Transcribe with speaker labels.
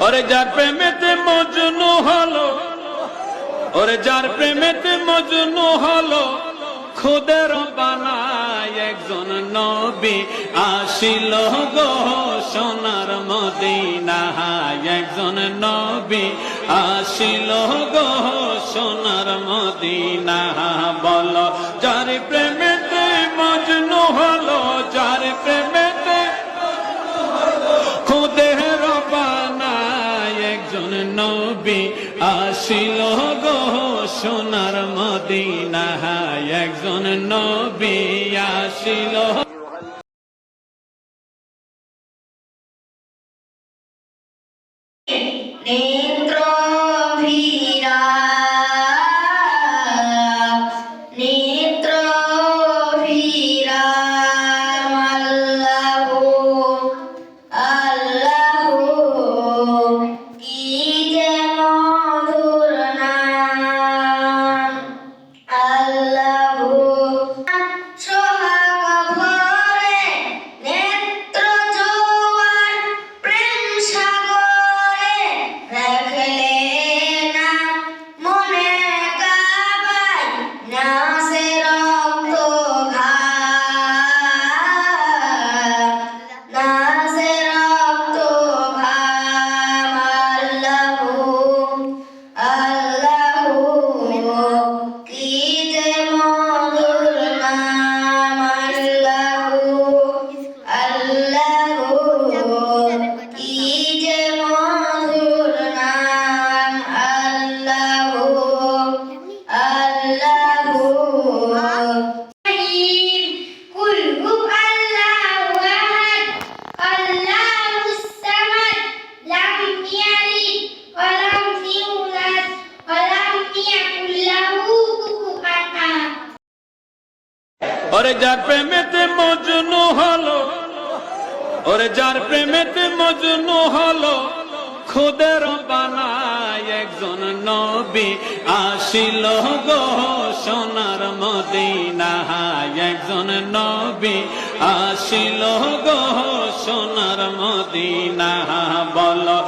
Speaker 1: ওরে যার প্রেমেতে মজনু হলো, ওরে যার প্রেমেতে মজনু হলো, খুদের বানায় একজন নবী আসিল গো সোনার মদিনায়। একজন নবী আসিল গো সোনার মদিনা। বলো যার প্রেমেতে মজনু হলো, যার প্রেমেতে খুদের বানায় একজন নবী আসিল গো সোনার মদিনায়। একজন নবী আসিল।
Speaker 2: নেত্র ভিরা নেত্র ভিরা আল্লাহু আল্লাহু কি যে মধুর নাম আল্লাহু। সোহাগ ভরে নেত্র জোয়ার প্রেম সাগরে রাখলে না মনে কাবায় নাচে রক্ত ঘাম নাচে রক্ত ঘাম আল্লাহু আল্লাহু কি যে মধুর নাম আল্লাহু আল্লাহু কি যে মধুর নাম আল্লাহু আল্লাহু। কুল হু আল্লাহু আহাদ আল্লাহুস সামাদ লাম ইয়ালিদ ওয়া লাম ইউলাদ ওয়া লাম ইয়াকুল লাহু কুফুয়ান আহাদ।
Speaker 1: ওরে যার প্রেমেতে মজনু হলো, ওরে যার প্রেমেতে মজনু হলো, খুদের বানায় একজন নবী আসিল গো সোনার মদিনায়। একজন নবী আসিল গো সোনার মদিনা। বলো